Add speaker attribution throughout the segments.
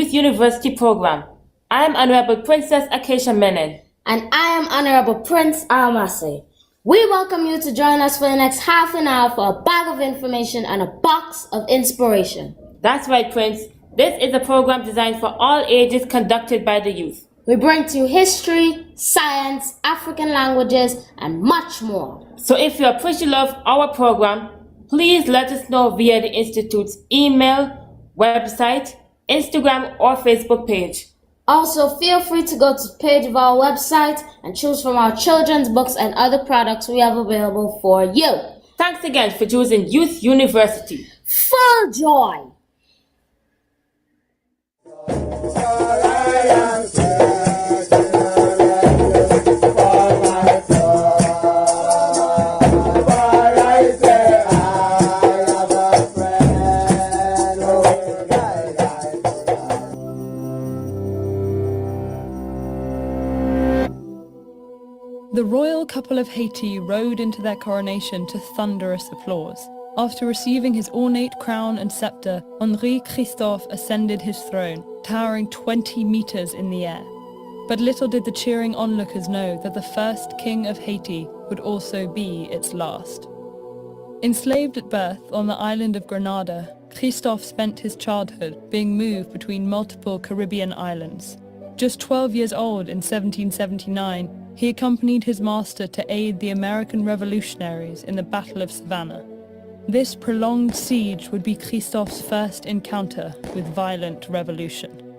Speaker 1: Youth University program. I am Honorable Princess Acacia Menon.
Speaker 2: And I am Honorable Prince Aramase. We welcome you to join us for the next half an hour for a bag of information and a box of inspiration.
Speaker 1: That's right, Prince. This is a program designed for all ages conducted by the youth.
Speaker 2: We bring to you history, science, African languages, and much more.
Speaker 1: So if you appreciate love our program, please let us know via the Institute's email, website, Instagram, or Facebook page.
Speaker 2: Also, feel free to go to the page of our website and choose from our children's books and other products we have available for you.
Speaker 1: Thanks again for choosing Youth University.
Speaker 2: Full joy!
Speaker 3: The royal couple of Haiti rode into their coronation to thunderous applause. After receiving his ornate crown and scepter, Henri Christophe ascended his throne, towering 20 meters in the air. But little did the cheering onlookers know that the first king of Haiti would also be its last. Enslaved at birth on the island of Grenada, Kristoff spent his childhood being moved between multiple Caribbean islands. Just 12 years old in 1779, he accompanied his master to aid the American revolutionaries in the Battle of Savannah. This prolonged siege would be Kristoff's first encounter with violent revolution.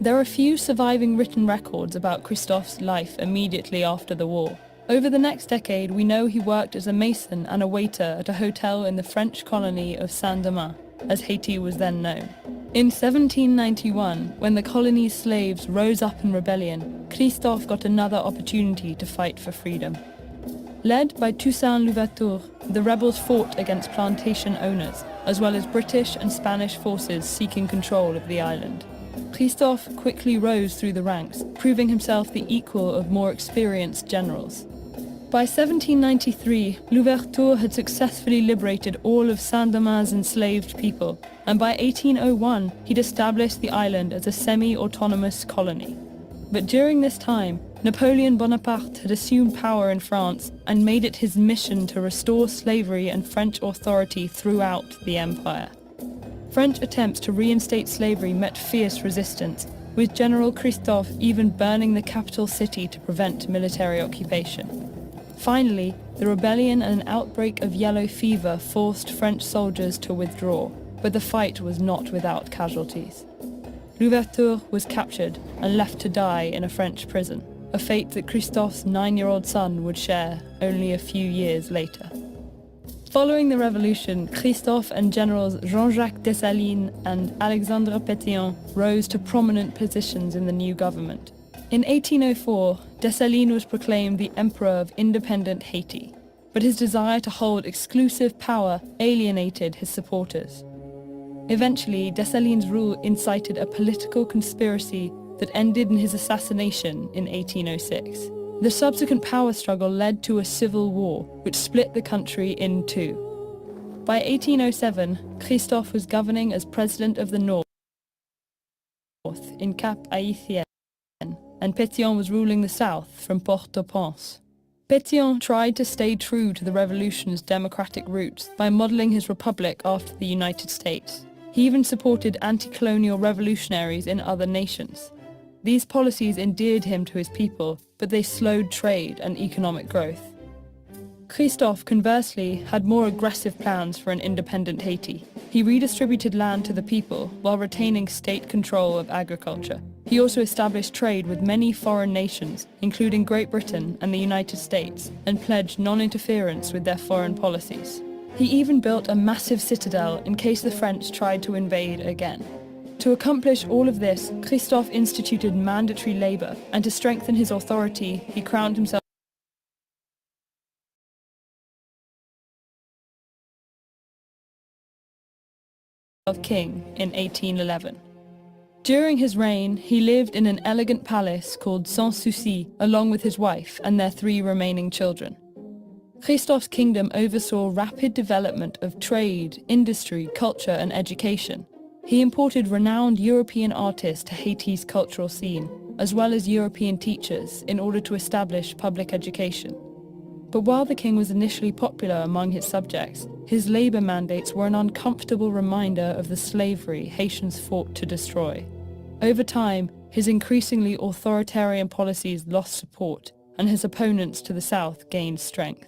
Speaker 3: There are few surviving written records about Kristoff's life immediately after the war. Over the next decade, we know he worked as a mason and a waiter at a hotel in the French colony of Saint-Domingue, as Haiti was then known. In 1791, when the colony's slaves rose up in rebellion, Kristoff got another opportunity to fight for freedom. Led by Toussaint Louverture, the rebels fought against plantation owners, as well as British and Spanish forces seeking control of the island. Kristoff quickly rose through the ranks, proving himself the equal of more experienced generals. By 1793, Louverture had successfully liberated all of Saint-Domingue's enslaved people, and by 1801 he'd established the island as a semi-autonomous colony. But during this time, Napoleon Bonaparte had assumed power in France and made it his mission to restore slavery and French authority throughout the empire. French attempts to reinstate slavery met fierce resistance, with General Kristoff even burning the capital city to prevent military occupation. Finally, the rebellion and an outbreak of yellow fever forced French soldiers to withdraw, but the fight was not without casualties. Louverture was captured and left to die in a French prison, a fate that Kristoff's 9-year-old son would share only a few years later. Following the revolution, Kristoff and generals Jean-Jacques Dessalines and Alexandre Pétion rose to prominent positions in the new government. In 1804, Dessalines was proclaimed the Emperor of independent Haiti, but his desire to hold exclusive power alienated his supporters. Eventually, Dessalines' rule incited a political conspiracy that ended in his assassination in 1806. The subsequent power struggle led to a civil war, which split the country in two. By 1807, Kristoff was governing as President of the North in Cap-Haïtien, and Pétion was ruling the south from Port-au-Prince. Pétion tried to stay true to the revolution's democratic roots by modeling his republic after the United States. He even supported anti-colonial revolutionaries in other nations. These policies endeared him to his people, but they slowed trade and economic growth. Kristoff, conversely, had more aggressive plans for an independent Haiti. He redistributed land to the people while retaining state control of agriculture. He also established trade with many foreign nations, including Great Britain and the United States, and pledged non-interference with their foreign policies. He even built a massive citadel in case the French tried to invade again. To accomplish all of this, Kristoff instituted mandatory labor, and to strengthen his authority, he crowned himself king in 1811. During his reign, he lived in an elegant palace called Sans Souci, along with his wife and their 3 remaining children. Kristoff's kingdom oversaw rapid development of trade, industry, culture, and education. He imported renowned European artists to Haiti's cultural scene, as well as European teachers, in order to establish public education. But while the king was initially popular among his subjects, his labor mandates were an uncomfortable reminder of the slavery Haitians fought to destroy. Over time, his increasingly authoritarian policies lost support, and his opponents to the south gained strength.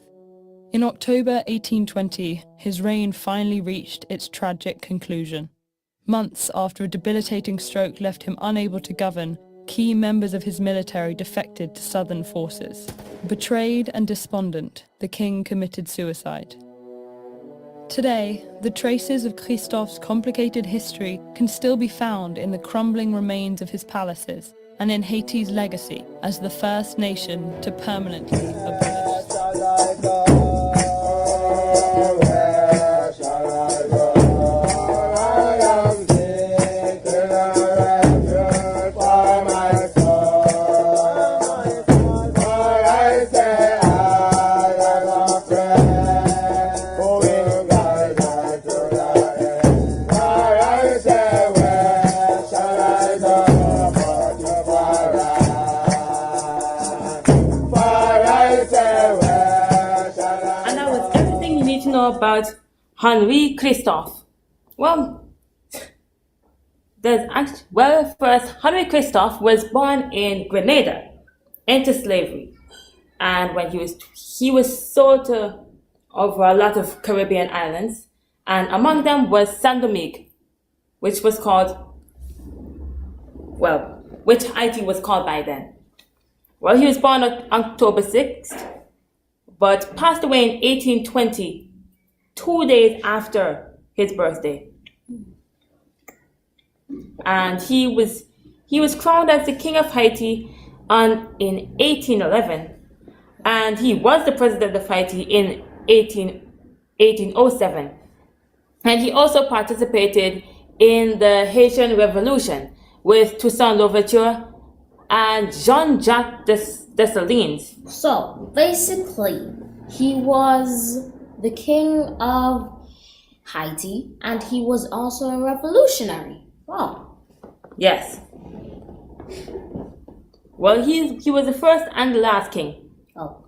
Speaker 3: In October 1820, his reign finally reached its tragic conclusion. Months after a debilitating stroke left him unable to govern, key members of his military defected to southern forces. Betrayed and despondent, the king committed suicide. Today, the traces of Kristoff's complicated history can still be found in the crumbling remains of his palaces and in Haiti's legacy as the first nation to permanently abolish.
Speaker 1: About Henri Christophe. First, Henri Christophe was born in Grenada into slavery, and when he was sold to over a lot of Caribbean islands, and among them was Saint Domingue, which Haiti was called by then. Well, he was born on October 6th, but passed away in 1820. 2 days after his birthday. And he was crowned as the King of Haiti in 1811, and he was the president of Haiti in 1807. And he also participated in the Haitian Revolution with Toussaint Louverture and Jean-Jacques Dessalines.
Speaker 2: So basically, he was the king of Haiti, and he was also a revolutionary. Wow.
Speaker 1: Yes. Well, he was the first and the last king.
Speaker 2: Oh.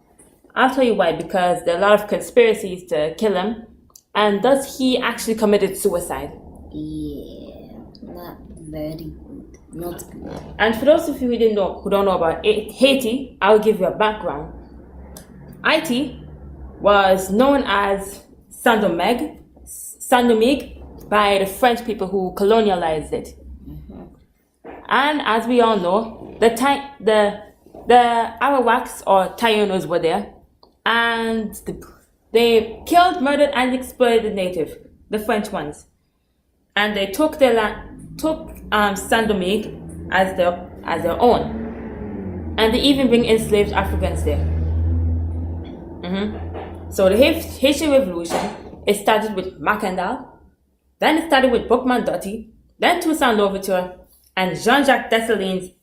Speaker 1: I'll tell you why, because there are a lot of conspiracies to kill him, and thus he actually committed suicide.
Speaker 2: Yeah, not very good. Not good.
Speaker 1: And for those of you who don't know about Haiti, I'll give you a background. Haiti was known as Saint Domingue by the French people who colonialized it. Mm-hmm. And as we all know, the Arawaks or Tainos were there, and they killed, murdered, and exploited the French ones, and they took their land, Saint Domingue as their own, and they even bring enslaved Africans there. Mm-hmm. So the Haitian Revolution, it started with Macandal, then it started with Boukman Dotti, then Toussaint Louverture, and Jean-Jacques Dessalines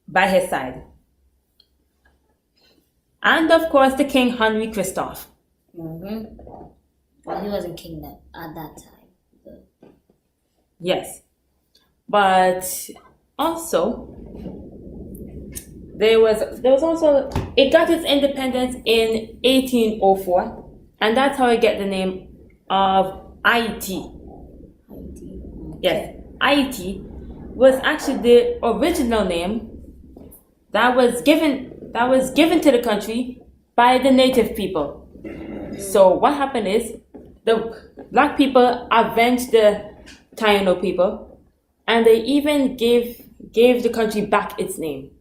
Speaker 1: by his side. And of course, the King Henri Christophe.
Speaker 2: Mm-hmm. Well, he wasn't king at that time. But...
Speaker 1: Yes. But also, there was also, it got its independence in 1804, and that's how it get the name of Haiti. Yes, Haiti was actually the original name that was given to the country by the native people. So what happened is the black people avenged the Taino people, and they even gave the country back its name.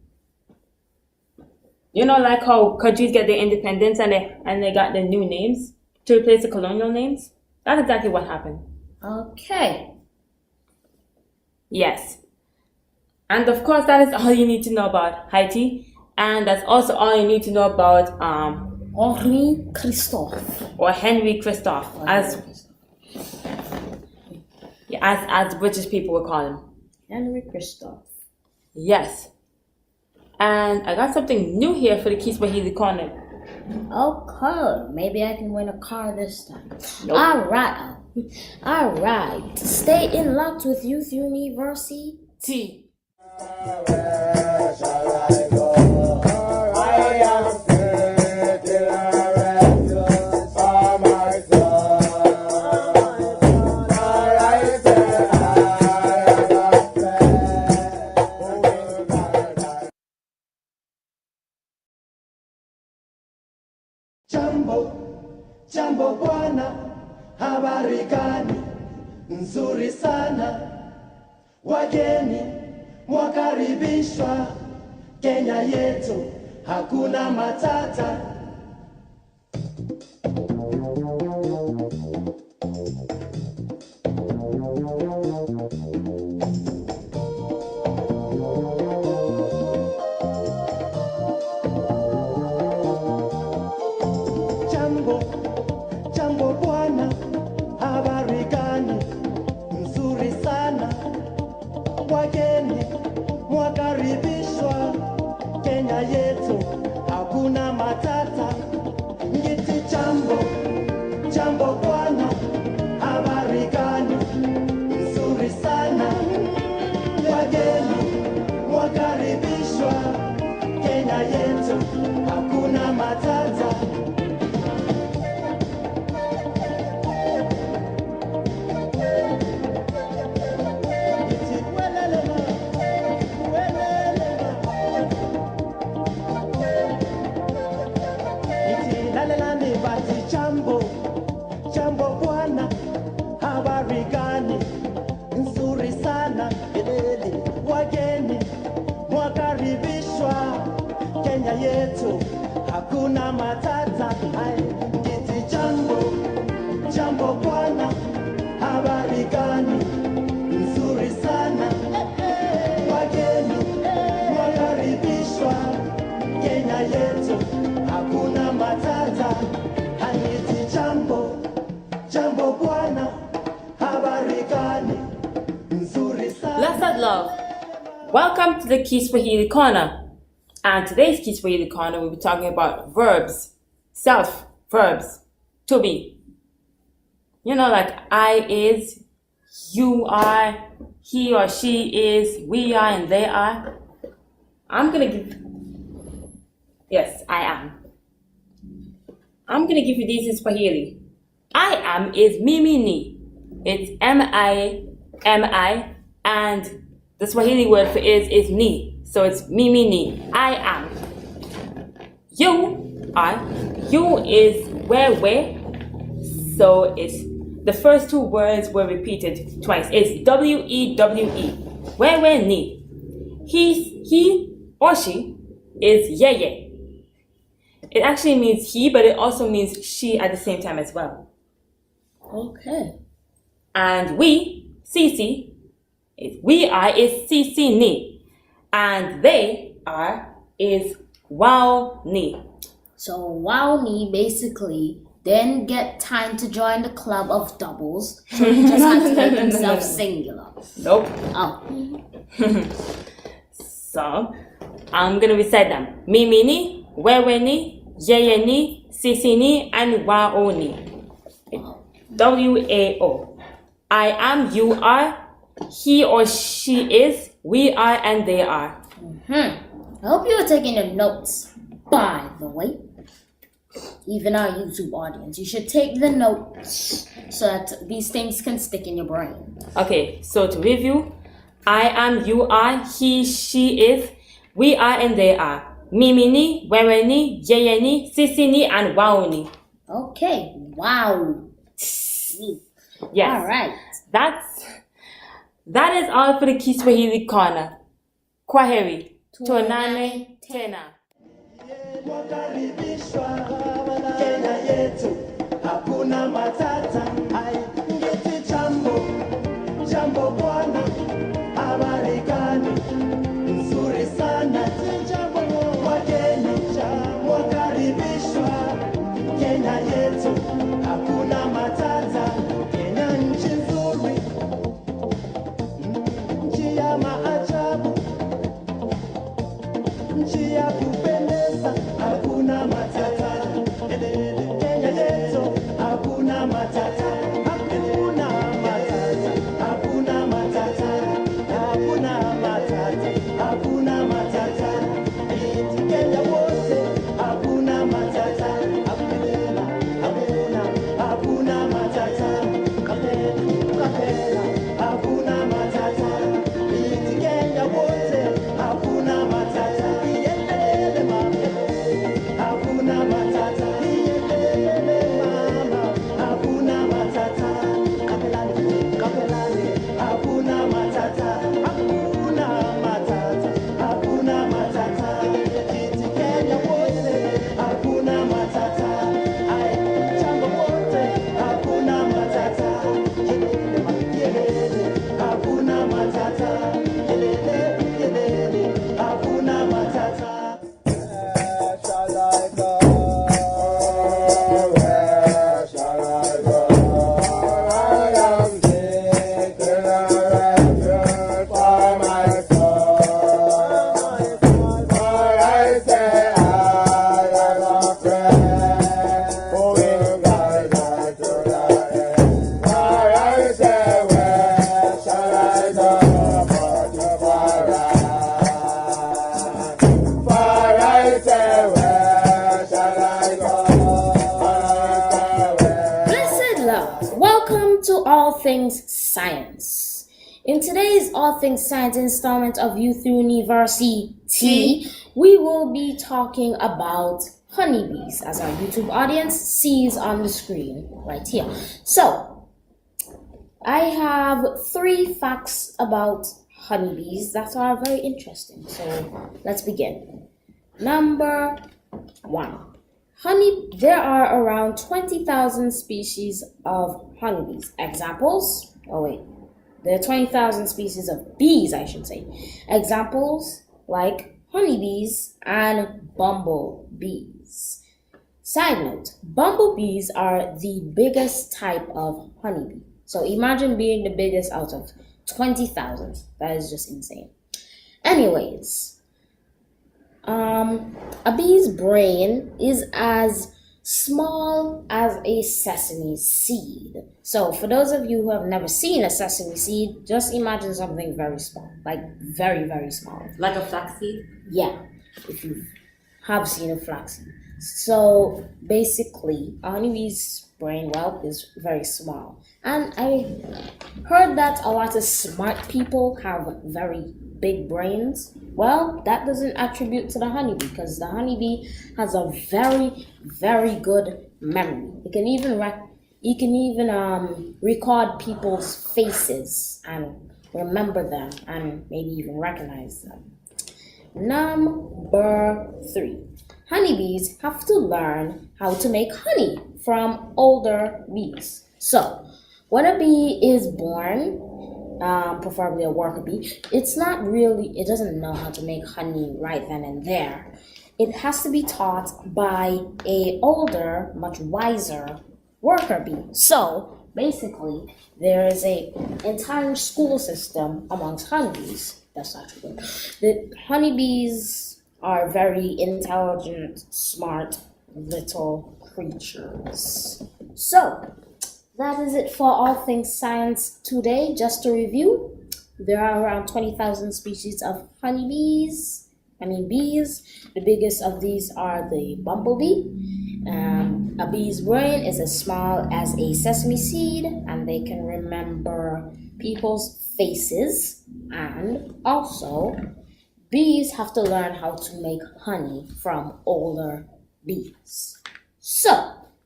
Speaker 1: You know, like how countries get their independence and they got their new names to replace the colonial names? That's exactly what happened.
Speaker 2: Okay.
Speaker 1: Yes. And of course, that is all you need to know about Haiti. And that's also all you need to know about
Speaker 2: Henri Christophe.
Speaker 1: Or Henri Christophe, as British people would call him.
Speaker 2: Henri Christophe.
Speaker 1: Yes. And I got something new here for the Swahili Corner
Speaker 2: Okay, maybe I can win a car this time.
Speaker 1: Nope.
Speaker 2: Alright. Stay in locked with Youth University.
Speaker 1: T.
Speaker 4: Jambo bwana, habari gani? Nzuri sana. Wageni mwakaribishwa Kenya yetu, hakuna matata. Jambo bwana, habari gani? Nzuri sana. Wageni mwakaribishwa Kenya yetu, hakuna matata. Ngiti jambo bwana, habari gani? Nzuri sana. Wageni mwakaribishwa Kenya yetu, hakuna matata. Jambo bwana, habari gani? Nzuri sana. Wageni mwakaribishwa Kenya yetu, hakuna matata. Ngiti jambo bwana, habari gani? Nzuri sana. Wageni mwakaribishwa Kenya yetu, hakuna matata. Ngiti jambo bwana, habari gani? Nzuri sana.
Speaker 1: Blessed love. Welcome to the Swahili Corner. And today's Swahili Corner, we'll be talking about verbs, self verbs, to be. You know, like I is, you are, he or she is, we are, and they are. I'm going to give, yes, I am. I'm going to give you these in Swahili. I am is mimi ni. It's M-I, and the Swahili word for is ni. So it's mimi ni. I am. You are. You is where. So it's the first two words were repeated twice. It's W-E-W-E. Where ni. He or she is ye. It actually means he, but it also means she at the same time as well.
Speaker 2: Okay.
Speaker 1: And we, Sisi, we are is Sisi ni. And they are is wow ni.
Speaker 2: So wow ni basically didn't get time to join the club of doubles, so he just had to make himself singular.
Speaker 1: Nope.
Speaker 2: Oh.
Speaker 1: So, I'm going to recite them. Mimi ni, wewe ni, yeye ni, sisi ni, and wao ni. W-A-O. I am, you are, he or she is, we are, and they are.
Speaker 2: I hope you were taking your notes, by the way. Even our YouTube audience, you should take the notes so that these things can stick in your brain.
Speaker 1: Okay, so to review, I am, you are, he, she is, we are, and they are. Mimi ni, wewe ni, yeye ni, sisi ni, and wao ni.
Speaker 2: Okay, wow.
Speaker 1: Yes.
Speaker 2: All right.
Speaker 1: That is all for the Kiswahili Corner. Kwaheri. Tuonane tena.
Speaker 4: Mwakaribishwa Kenya yetu, hakuna matata. Ngiti jambo bwana, habari gani? Nzuri sana. Wageni mwakaribishwa Kenya yetu, hakuna matata. Kenya nchi nzuri, nchi ya maajabu, nchi ya kupendeza, hakuna matata. hakuna matata. Iti Kenya wote, hakuna matata. Kapela, hakuna matata. Kapela, hakuna matata. Iti Kenya wote, hakuna matata. Iyelele mama, hakuna matata. Iyelele mama, hakuna matata. Kapelani, hakuna matata. Hakuna matata, hakuna matata. Iti Kenya wote, hakuna matata. Ai, Jambo wote, hakuna matata. Yelele, hakuna matata. Yelele, hakuna matata. Where shall I go? Where shall I go? I am seeking a refuge for my soul. For I say I am afraid, who will guide me to the end. For I say, where shall I go but to paradise? For I say, where shall I go?
Speaker 2: Blessed love, welcome to All Things Science. In today's All Things Science installment of Youth University, we will be talking about honeybees, as our YouTube audience sees on the screen right here. So, I have 3 facts about honeybees that are very interesting. So, let's begin. Number 1. There are around 20,000 species of honeybees. Examples? There are 20,000 species of bees, I should say. Examples like honeybees and bumblebees. Side note, bumblebees are the biggest type of honeybee. So imagine being the biggest out of 20,000. That is just insane. Anyways, a bee's brain is as small as a sesame seed. So for those of you who have never seen a sesame seed, just imagine something very small, like very, very small.
Speaker 1: Like a flaxseed?
Speaker 2: Yeah, if you have seen a flaxseed. So basically, a honeybee's brain, is very small. And I heard that a lot of smart people have very big brains. Well, that doesn't attribute to the honeybee, because the honeybee has a very, very good memory. It can even record people's faces and remember them and maybe even recognize them. Number 3. Honeybees have to learn how to make honey from older bees. So, when a bee is born, preferably a worker bee, it doesn't know how to make honey right then and there. It has to be taught by a older, much wiser worker bee. So basically, there is a entire school system amongst honeybees. That's not true. The honeybees are very intelligent, smart little creatures. So that is it for All Things Science today. Just to review, there are around 20,000 species of bees. The biggest of these are the bumblebee. A bee's brain is as small as a sesame seed, and they can remember people's faces. And also, bees have to learn how to make honey from older bees. So,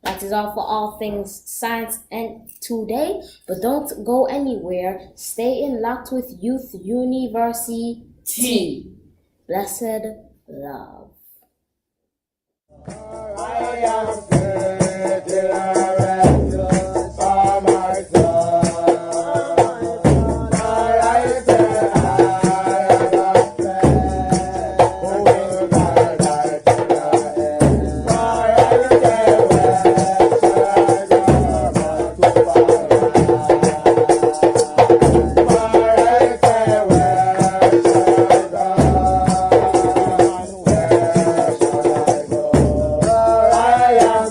Speaker 2: that is all for All Things Science and today. But don't go anywhere. Stay in locked with Youth University. Blessed love.
Speaker 4: I am seeking a refuge for my soul. For I say I am afraid, who will guide me to the end. For I say, where shall I go but to paradise? For I say, where shall I go? Where shall I go? For I am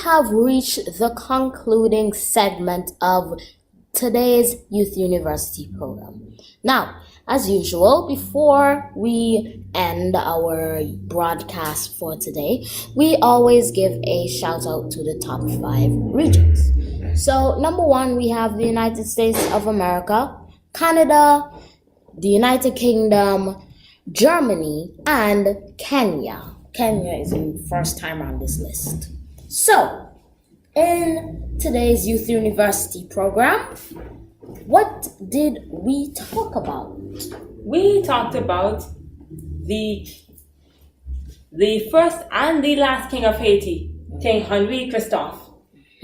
Speaker 2: have reached the concluding segment of today's Youth University program. Now, as usual, before we end our broadcast for today, we always give a shout out to the top 5 regions. So, number 1, we have the United States of America, Canada, the United Kingdom, Germany, and Kenya. Kenya is the first time on this list. So, in today's Youth University program, what did we talk about?
Speaker 1: We talked about the first and the last king of Haiti, King Henri Christophe.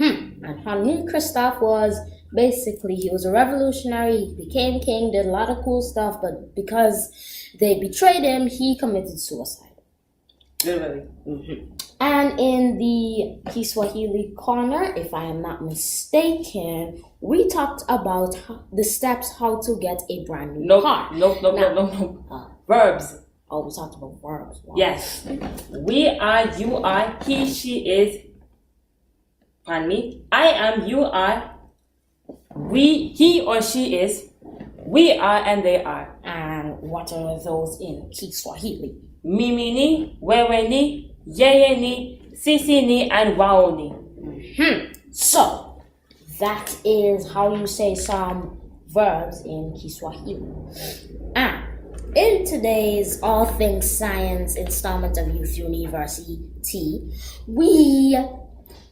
Speaker 2: And Henri Kristoff was basically, he was a revolutionary, he became king, did a lot of cool stuff, but because they betrayed him, he committed suicide.
Speaker 1: Literally.
Speaker 2: And in the Swahili Corner, if I am not mistaken, we talked about the steps how to get a brand new car.
Speaker 1: No. Verbs.
Speaker 2: Oh, we talked about verbs. Wow.
Speaker 1: Yes. We are, you are, he, she is. Pardon me. I am, you are. We, he or she is. We are and they are.
Speaker 2: And what are those in Kiswahili?
Speaker 1: Mimi ni, wewe ni, yeye ni, sisi ni, and wao ni.
Speaker 2: So, that is how you say some verbs in Kiswahili. And in today's All Things Science installment of Youth University, we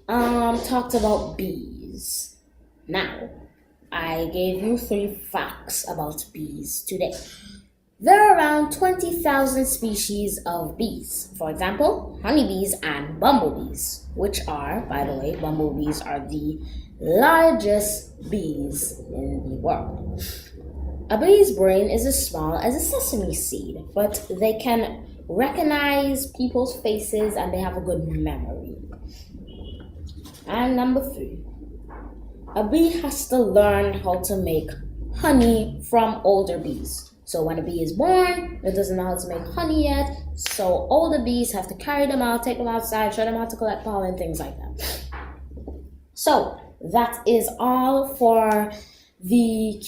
Speaker 2: talked about bees. Now, I gave you 3 facts about bees today. There are around 20,000 species of bees. For example, honeybees and bumblebees, which are, by the way, bumblebees are the largest bees in the world. A bee's brain is as small as a sesame seed, but they can recognize people's faces and they have a good memory. And number 3, a bee has to learn how to make honey from older bees. So when a bee is born, it doesn't know how to make honey yet. So older bees have to carry them out, take them outside, show them how to collect pollen, things like that. So that is all for the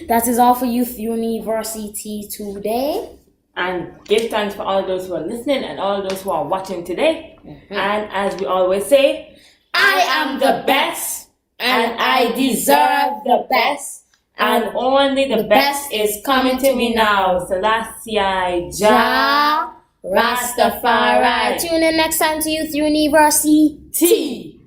Speaker 2: that is all for Youth University today.
Speaker 1: And give thanks for all those who are listening and all those who are watching today. And as we always say, I am the best and I deserve the best. And only the best is coming to me now. Selassie, Jah, Rastafari.
Speaker 2: Tune in next time to Youth University.
Speaker 1: T.